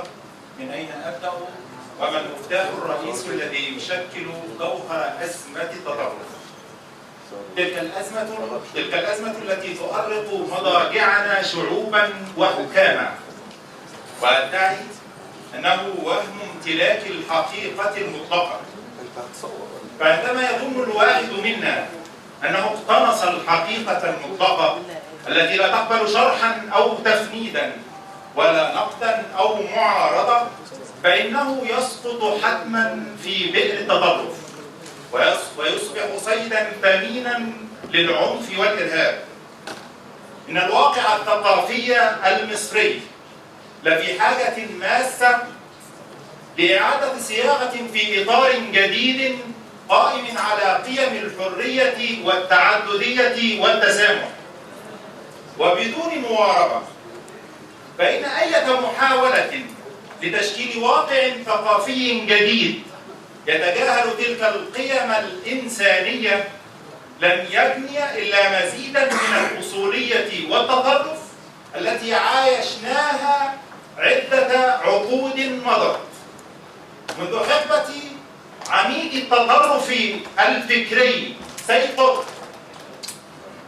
النهارده من أين أبدأ وما المفتاح الرئيسي الذي يشكل جوهر أزمة التطرف. تلك الأزمة التي تؤرق مضاجعنا شعوبا وحكاما، وأدعي أنه وهم امتلاك الحقيقة المطلقة. فعندما يظن الواحد منا أنه اقتنص الحقيقة المطلقة التي لا تقبل شرحا أو تفنيدا ولا نقدا أو معارضة، فإنه يسقط حتما في بئر التطرف ويصبح صيدا ثمينا للعنف والإرهاب. إن الواقع الثقافي المصري لفي حاجة ماسة لإعادة صياغة في إطار جديد قائم على قيم الحرية والتعددية والتسامح وبدون مواربة. فإن أية محاولة لتشكيل واقع ثقافي جديد يتجاهل تلك القيم الإنسانية لن يبني إلا مزيدا من الأصولية والتطرف التي عايشناها عدة عقود مضت، منذ حقبة عميد التطرف الفكري سيد قطب،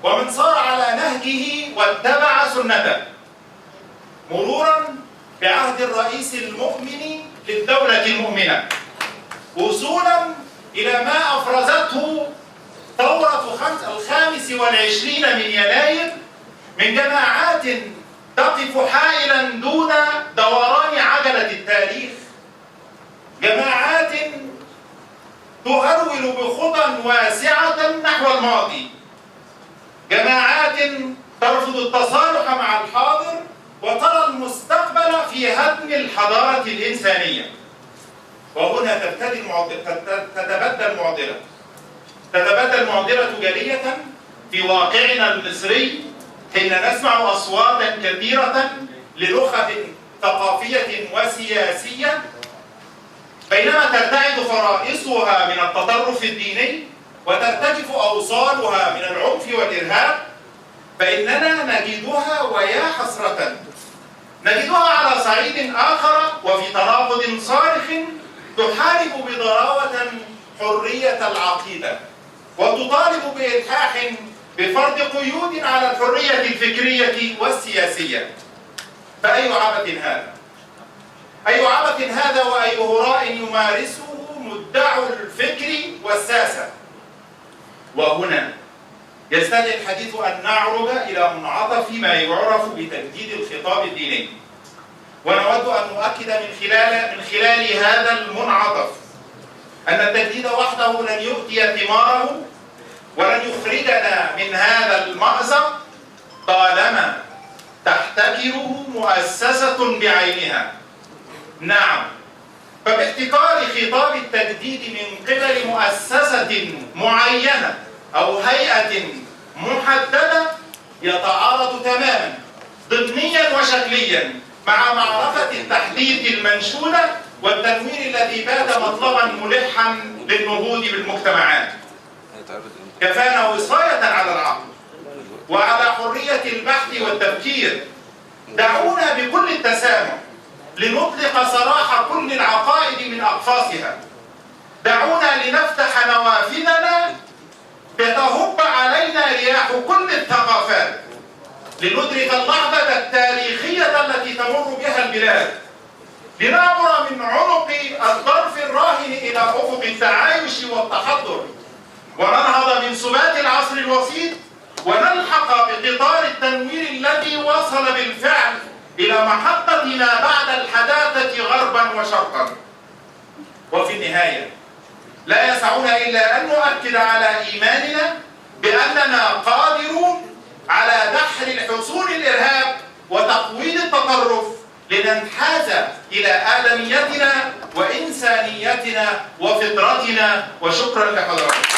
ومن صار على نهجه واتبع سنته، مرورا بعهد الرئيس المؤمن للدولة المؤمنة، وصولا إلى ما أفرزته ثورة 25 من يناير من جماعات تقف حائلا دون دوران عجلة التاريخ، جماعات تهرول بخطى واسعة نحو الماضي، جماعات ترفض التصالح مع الحاضر وترى المستقبل في هدم الحضارة الإنسانية. وهنا تتبدل المعضلة جلية في واقعنا المصري حين نسمع أصواتا كثيرة لنخب ثقافية وسياسية بينما ترتعد فرائصها من التطرف الديني وترتجف أوصالها من العنف والإرهاب، فإننا نجدها ويا حسرة نجدها على صعيد آخر وفي تناقض صارخ تحارب بضراوة حرية العقيدة وتطالب بإلحاح بفرض قيود على الحرية الفكرية والسياسية. فأي عبث هذا؟ أي عبث هذا وأي هراء يمارسه مدعو الفكر والساسة. وهنا يستدعي الحديث أن نعرج إلى منعطف ما يعرف بتجديد الخطاب الديني، ونود أن نؤكد من خلال هذا المنعطف أن التجديد وحده لن يؤتي ثماره ولن يخرجنا من هذا المأزق طالما تحتكره مؤسسة بعينها. نعم، فباحتكار خطاب التجديد من قبل مؤسسة معينة أو هيئة محددة يتعارض تماما ضمنيا وشكليا مع معرفة التحديث المنشودة والتنوير الذي بات مطلبا ملحا للنهوض بالمجتمعات. كفانا وصاية على العقل وعلى حرية البحث والتفكير. دعونا بكل التسامح لنطلق سراح كل العقائد من أقفاصها. دعونا لنفتح نوافذنا تتهب علينا رياح كل الثقافات لندرك اللحظة التاريخية التي تمر بها البلاد، لنعبر من عنق الظرف الراهن إلى أفق التعايش والتحضر، وننهض من سبات العصر الوسيط ونلحق بقطار التنوير الذي وصل بالفعل إلى محطة ما بعد الحداثة غربا وشرقا. وفي النهاية لا يسعنا إلا أن نؤكد على إيماننا بأننا قادرون على دحر الحصون الإرهاب وتقويض التطرف لننحاز إلى آدميتنا وإنسانيتنا وفطرتنا. وشكرا لحضراتكم.